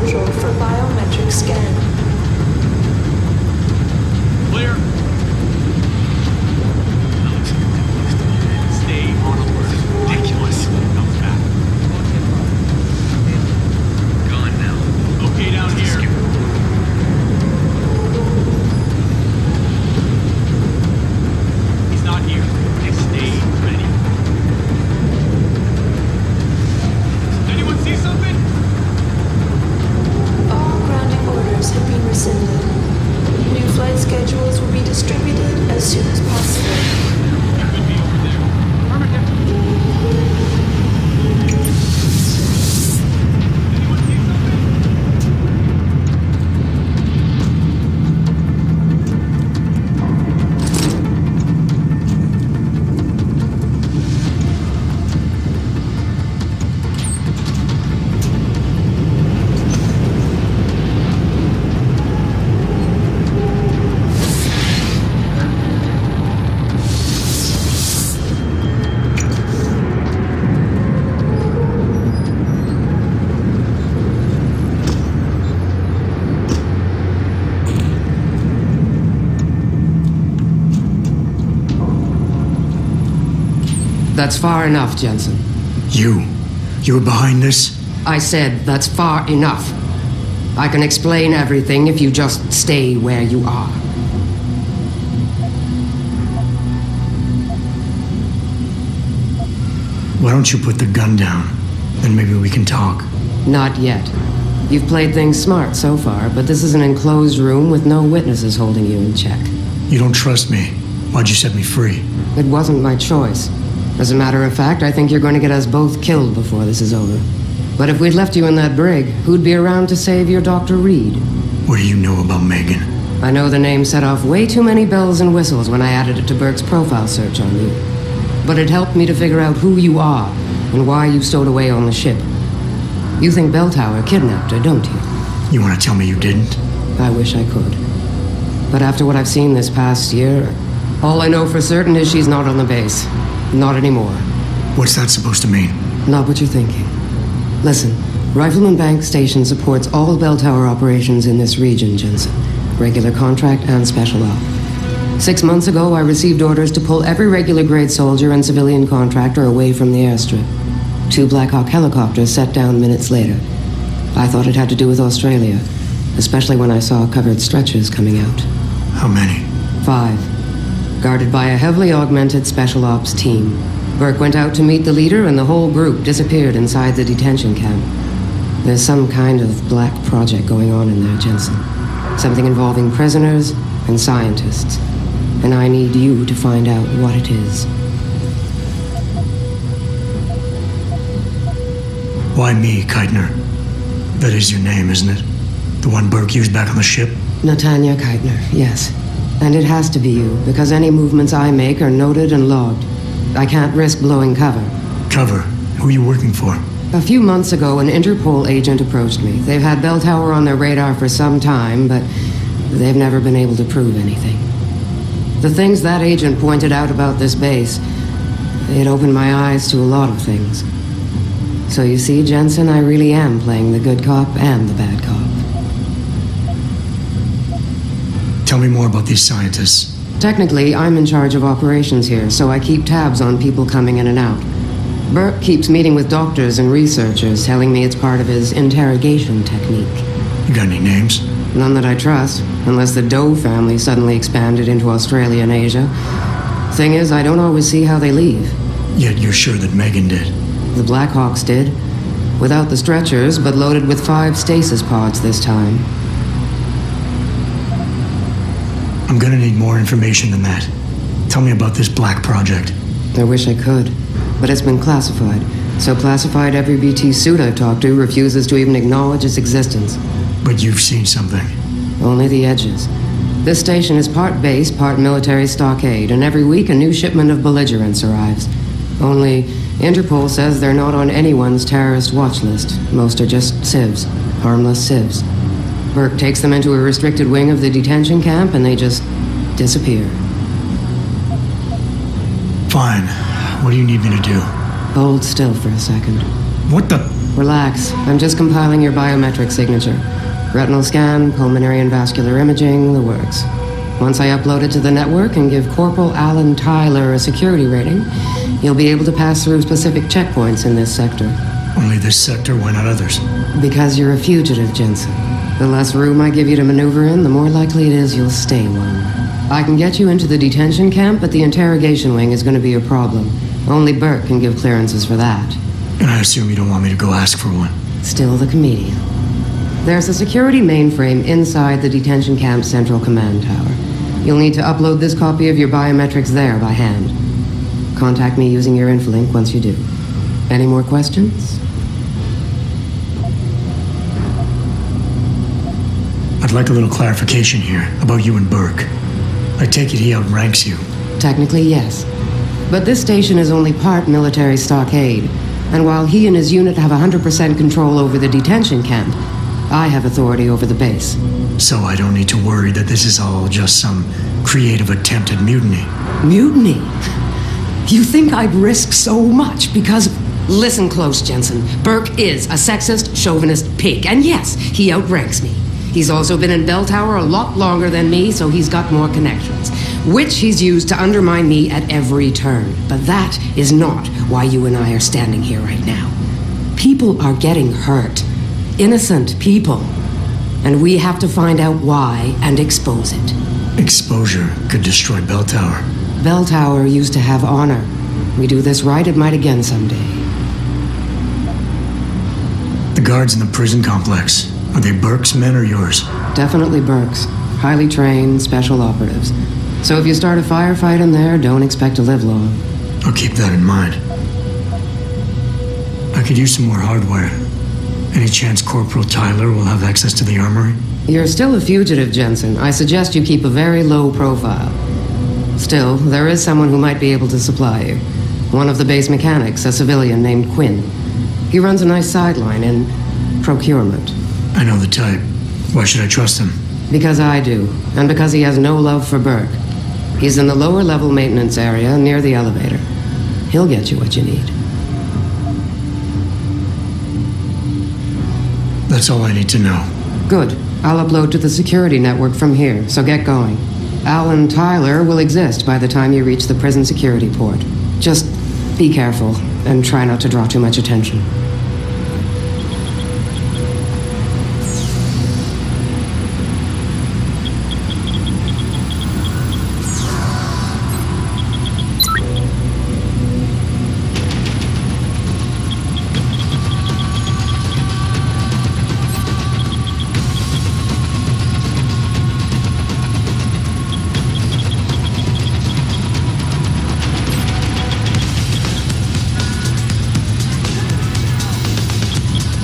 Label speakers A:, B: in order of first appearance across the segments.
A: Central for biometric scan.
B: Clear. Stay on alert. Ridiculous. Comes back. Gone now. Okay, down here. He's not here. Stay ready. Anyone see something?
A: All grounding orders have been rescinded. New flight schedules will be distributed as soon as possible.
B: Could be over there. Affirmative. Anyone see something?
C: That's far enough, Jensen.
D: You were behind this?
C: I said that's far enough. I can explain everything if you just stay where you are.
D: Why don't you put the gun down? Then maybe we can talk.
C: Not yet. You've played things smart so far, but this is an enclosed room with no witnesses holding you in check.
D: You don't trust me. Why'd you set me free?
C: It wasn't my choice. As a matter of fact, I think you're going to get us both killed before this is over. But if we'd left you in that brig, who'd be around to save your Dr. Reed?
D: What do you know about Megan?
C: I know the name set off way too many bells and whistles when I added it to Burke's profile search on you. But it helped me to figure out who you are and why you stowed away on the ship. You think Bell Tower kidnapped her, don't you?
D: You want to tell me you didn't?
C: I wish I could. But after what I've seen this past year, all I know for certain is she's not on the base. Not anymore.
D: What's that supposed to mean?
C: Not what you're thinking. Listen, Rifleman Bank Station supports all bell tower operations in this region, Jensen. Regular contract and special op. 6 months ago, I received orders to pull every regular grade soldier and civilian contractor away from the airstrip. 2 Black Hawk helicopters set down minutes later. I thought it had to do with Australia, especially when I saw covered stretchers coming out.
D: How many?
C: 5. Guarded by a heavily augmented special ops team. Burke went out to meet the leader and the whole group disappeared inside the detention camp. There's some kind of black project going on in there, Jensen. Something involving prisoners and scientists. And I need you to find out what it is.
D: Why me, Keitner? That is your name, isn't it? The one Burke used back on the ship?
C: Natanya Keitner, yes. And it has to be you, because any movements I make are noted and logged. I can't risk blowing cover.
D: Cover? Who are you working for?
C: A few months ago, an Interpol agent approached me. They've had Bell Tower on their radar for some time, but they've never been able to prove anything. The things that agent pointed out about this base, it opened my eyes to a lot of things. So you see, Jensen, I really am playing the good cop and the bad cop.
D: Tell me more about these scientists.
C: Technically, I'm in charge of operations here, so I keep tabs on people coming in and out. Burke keeps meeting with doctors and researchers, telling me it's part of his interrogation technique.
D: You got any names?
C: None that I trust, unless the Doe family suddenly expanded into Australia and Asia. Thing is, I don't always see how they leave.
D: Yet you're sure that Megan did.
C: The Blackhawks did. Without the stretchers, but loaded with 5 stasis pods this time.
D: I'm gonna need more information than that. Tell me about this black project.
C: I wish I could, but it's been classified. So classified every BT suit I've talked to refuses to even acknowledge its existence.
D: But you've seen something.
C: Only the edges. This station is part base, part military stockade, and every week a new shipment of belligerents arrives. Only, Interpol says they're not on anyone's terrorist watch list. Most are just civs, harmless civs. Burke takes them into a restricted wing of the detention camp and they just disappear.
D: Fine. What do you need me to do?
C: Hold still for a second.
D: What the...
C: Relax. I'm just compiling your biometric signature. Retinal scan, pulmonary and vascular imaging, the works. Once I upload it to the network and give Corporal Alan Tyler a security rating, you'll be able to pass through specific checkpoints in this sector.
D: Only this sector, why not others?
C: Because you're a fugitive, Jensen. The less room I give you to maneuver in, the more likely it is you'll stay one. I can get you into the detention camp, but the interrogation wing is going to be a problem. Only Burke can give clearances for that.
D: And I assume you don't want me to go ask for one.
C: Still the comedian. There's a security mainframe inside the detention camp's central command tower. You'll need to upload this copy of your biometrics there by hand. Contact me using your Infolink once you do. Any more questions?
D: I'd like a little clarification here about you and Burke. I take it he outranks you.
C: Technically, yes. But this station is only part military stockade, and while he and his unit have 100% control over the detention camp, I have authority over the base.
D: So I don't need to worry that this is all just some creative attempt at mutiny.
C: Mutiny? You think I'd risk so much because... Listen close, Jensen. Burke is a sexist, chauvinist pig, and yes, he outranks me. He's also been in Bell Tower a lot longer than me, so he's got more connections, which he's used to undermine me at every turn. But that is not why you and I are standing here right now. People are getting hurt. Innocent people. And we have to find out why and expose it.
D: Exposure could destroy Bell Tower.
C: Bell Tower used to have honor. We do this right, it might again someday.
D: The guards in the prison complex, are they Burke's men or yours?
C: Definitely Burke's. Highly trained, special operatives. So if you start a firefight in there, don't expect to live long.
D: I'll keep that in mind. I could use some more hardware. Any chance Corporal Tyler will have access to the armory?
C: You're still a fugitive, Jensen. I suggest you keep a very low profile. Still, there is someone who might be able to supply you. One of the base mechanics, a civilian named Quinn. He runs a nice sideline in procurement.
D: I know the type. Why should I trust him?
C: Because I do, and because he has no love for Burke. He's in the lower level maintenance area near the elevator. He'll get you what you need.
D: That's all I need to know.
C: Good. I'll upload to the security network from here, so get going. Alan Tyler will exist by the time you reach the prison security port. Just be careful, and try not to draw too much attention.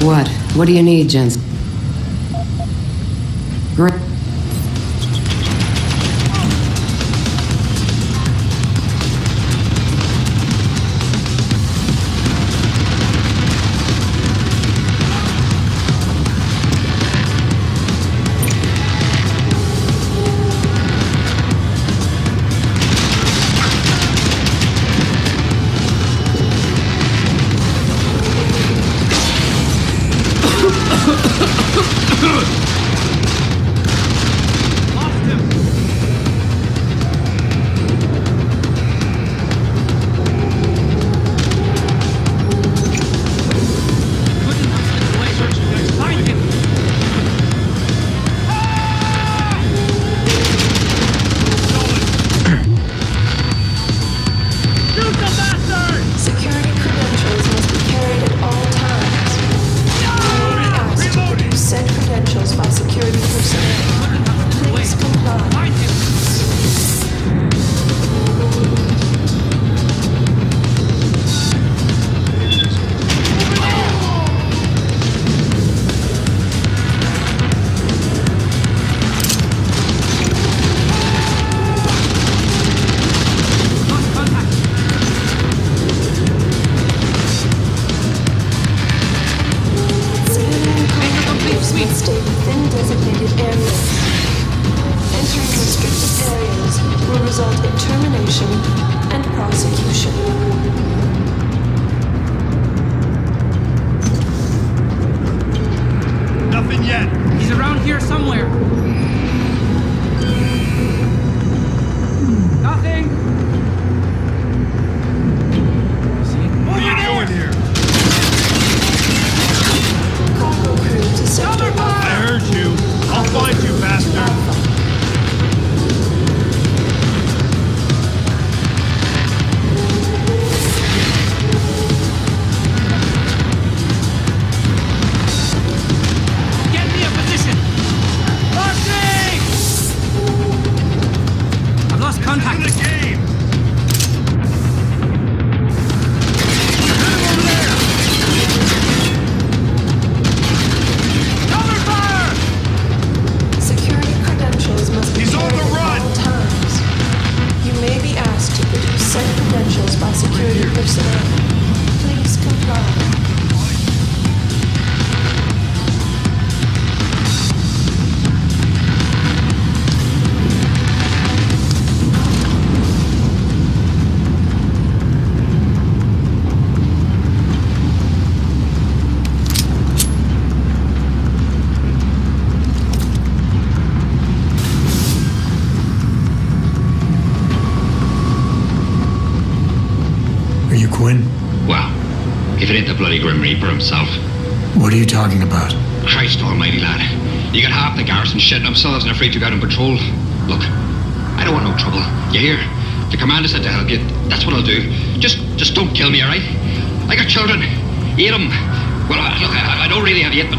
C: What? What do you need, Jensen? Great.
B: here somewhere. Nothing.
E: What are you doing here?
A: Cargo crew to sector
E: I heard you. I'll find you, bastard.
B: Get me a position. Marcy! I've lost contact.
E: The game.
B: Cover fire!
A: Security credentials must be
E: He's on
A: carried
E: the
A: at
E: run!
A: all times. You may be asked to produce said credentials by security personnel. Please comply.
D: Are you Quinn?
F: Well, if it ain't the bloody Grim Reaper himself.
D: What are you talking about?
F: Christ almighty, lad. You got half the garrison shitting themselves and afraid to go out on patrol. Look, I don't want no trouble. You hear? The commander said to help you. That's what I'll do. Just don't kill me, alright? I got children. 8 of them. Well, look, I don't really have yet, but...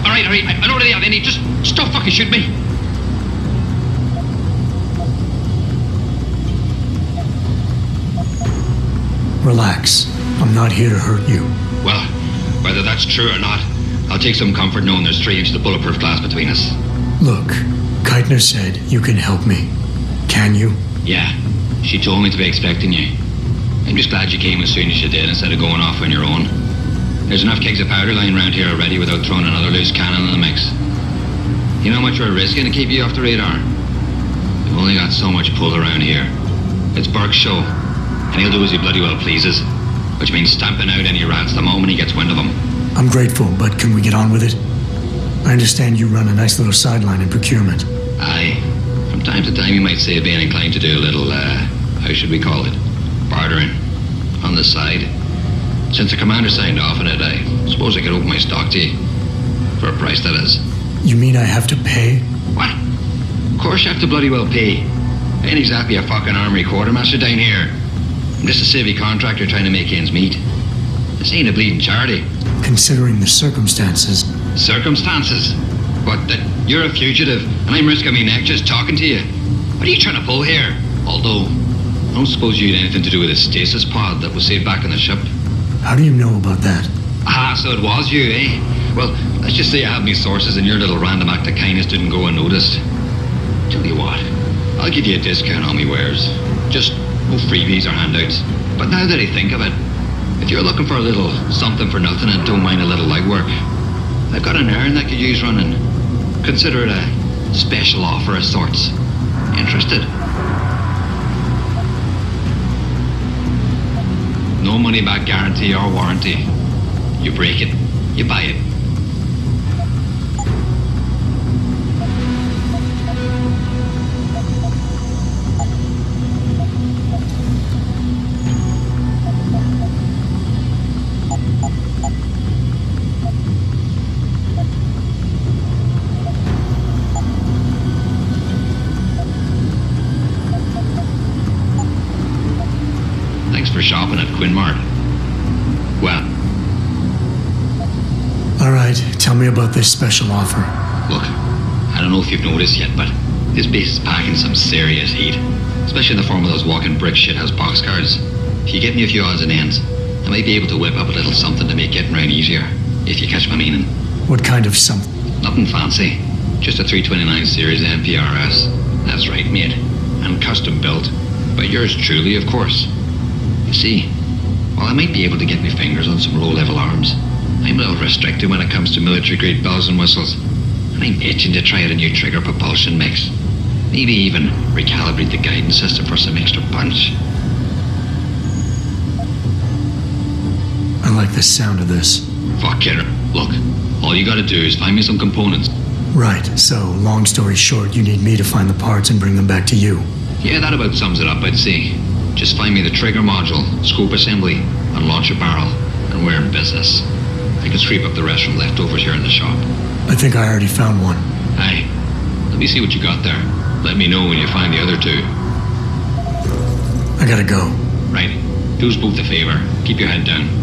F: Alright, I don't really have any. Just don't fucking shoot me.
D: Relax. I'm not here to hurt you.
F: Well, whether that's true or not, I'll take some comfort knowing there's 3 inches of bulletproof glass between us.
D: Look, Keitner said you can help me. Can you?
F: Yeah, she told me to be expecting you. I'm just glad you came as soon as you did instead of going off on your own. There's enough kegs of powder lying around here already without throwing another loose cannon in the mix. You know how much we're risking to keep you off the radar? We've only got so much pull around here. It's Burke's show, and he'll do as he bloody well pleases, which means stamping out any rats the moment he gets wind of them.
D: I'm grateful, but can we get on with it? I understand you run a nice little sideline in procurement.
F: Aye. From time to time you might say being inclined to do a little, how should we call it? Bartering. On the side. Since the commander signed off on it, I suppose I could open my stock to you. For a price, that is.
D: You mean I have to pay?
F: What? Of course you have to bloody well pay. I ain't exactly a fucking armory quartermaster down here. I'm just a civvy contractor trying to make ends meet. This ain't a bleeding charity.
D: Considering the circumstances,
F: Circumstances? What, that you're a fugitive and I'm risking my neck just talking to you? What are you trying to pull here? Although, I don't suppose you had anything to do with the stasis pod that was saved back on the ship.
D: how do you know about that?
F: Ah, so it was you, eh? Well, let's just say I have me sources and your little random act of kindness didn't go unnoticed. Tell you what, I'll give you a discount on me wares. Just no freebies or handouts. But now that I think of it, if you're looking for a little something for nothing and don't mind a little legwork, I've got an errand that could use running. Consider it a special offer of sorts. Interested? No money back guarantee or warranty. You break it, you buy it. Thanks for shopping at Quinmart. Well,
D: All right, tell me about this special offer.
F: look, I don't know if you've noticed yet, but this base is packing some serious heat. Especially in the form of those walking brick shithouse boxcars. If you get me a few odds and ends, I might be able to whip up a little something to make getting around easier. If you catch my meaning.
D: What kind of something?
F: Nothing fancy. Just a 329 series MPRS. That's right, mate. And custom built. By yours truly, of course. You see, while I might be able to get my fingers on some low-level arms, I'm a little restricted when it comes to military-grade bells and whistles. And I'm itching to try out a new trigger propulsion mix. Maybe even recalibrate the guidance system for some extra punch.
D: I like the sound of this.
F: Fuck it. Look, all you gotta do is find me some components.
D: Right, so long story short, you need me to find the parts and bring them back to you.
F: Yeah, that about sums it up, I'd say. Just find me the trigger module, scope assembly, and launch a barrel, and we're in business. I can scrape up the rest from leftovers here in the shop.
D: I think I already found one.
F: Aye. Let me see what you got there. Let me know when you find the other two.
D: I gotta go.
F: Right. Do us both a favor. Keep your head down.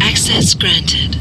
G: Access granted.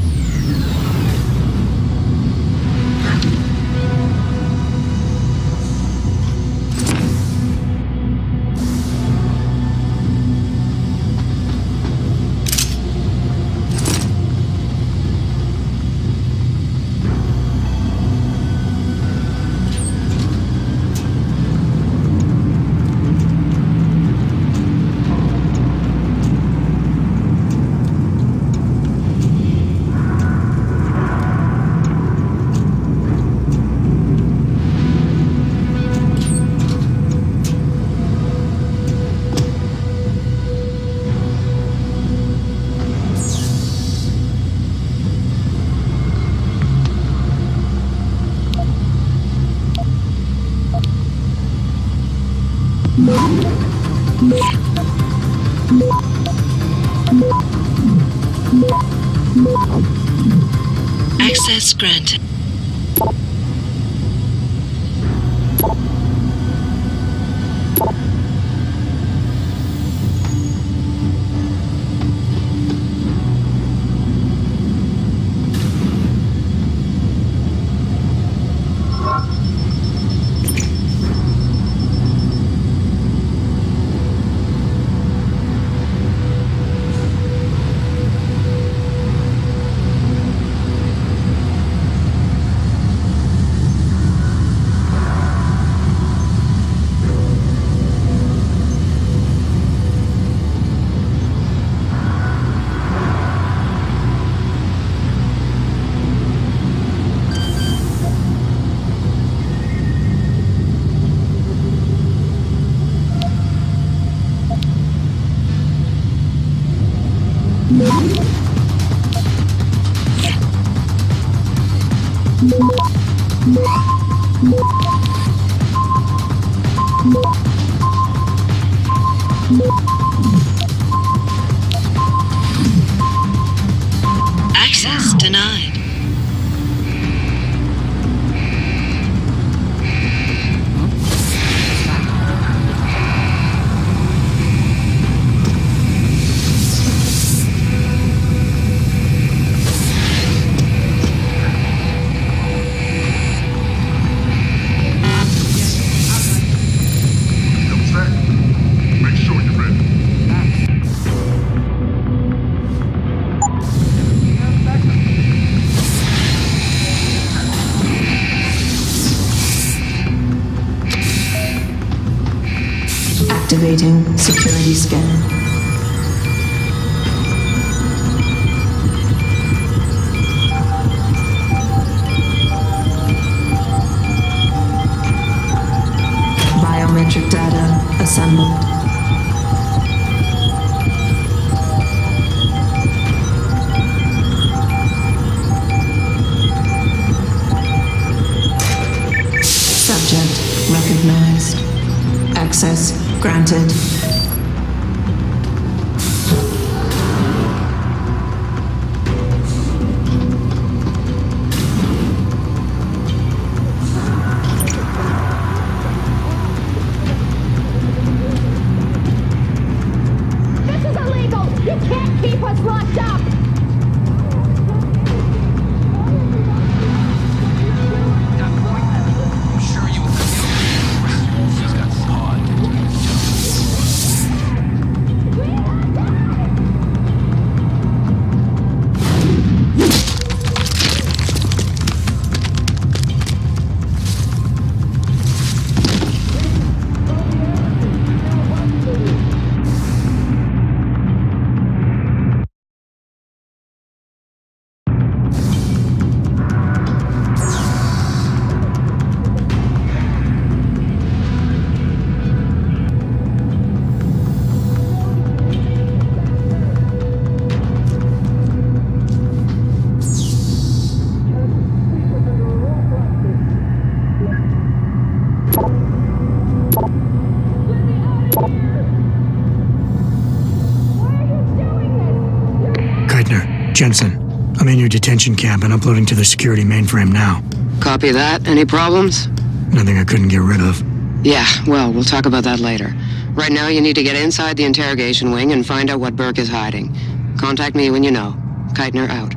G: Access granted. Access denied.
H: granted.
I: This is illegal! You can't keep us locked up!
B: I'm sure you will have He's got pawn.
D: Keitner, Jensen, I'm in your detention camp and uploading to the security mainframe now.
C: Copy that. Any problems?
D: Nothing I couldn't get rid of.
C: Yeah, well, we'll talk about that later. Right now, you need to get inside the interrogation wing and find out what Burke is hiding. Contact me when you know. Keitner out.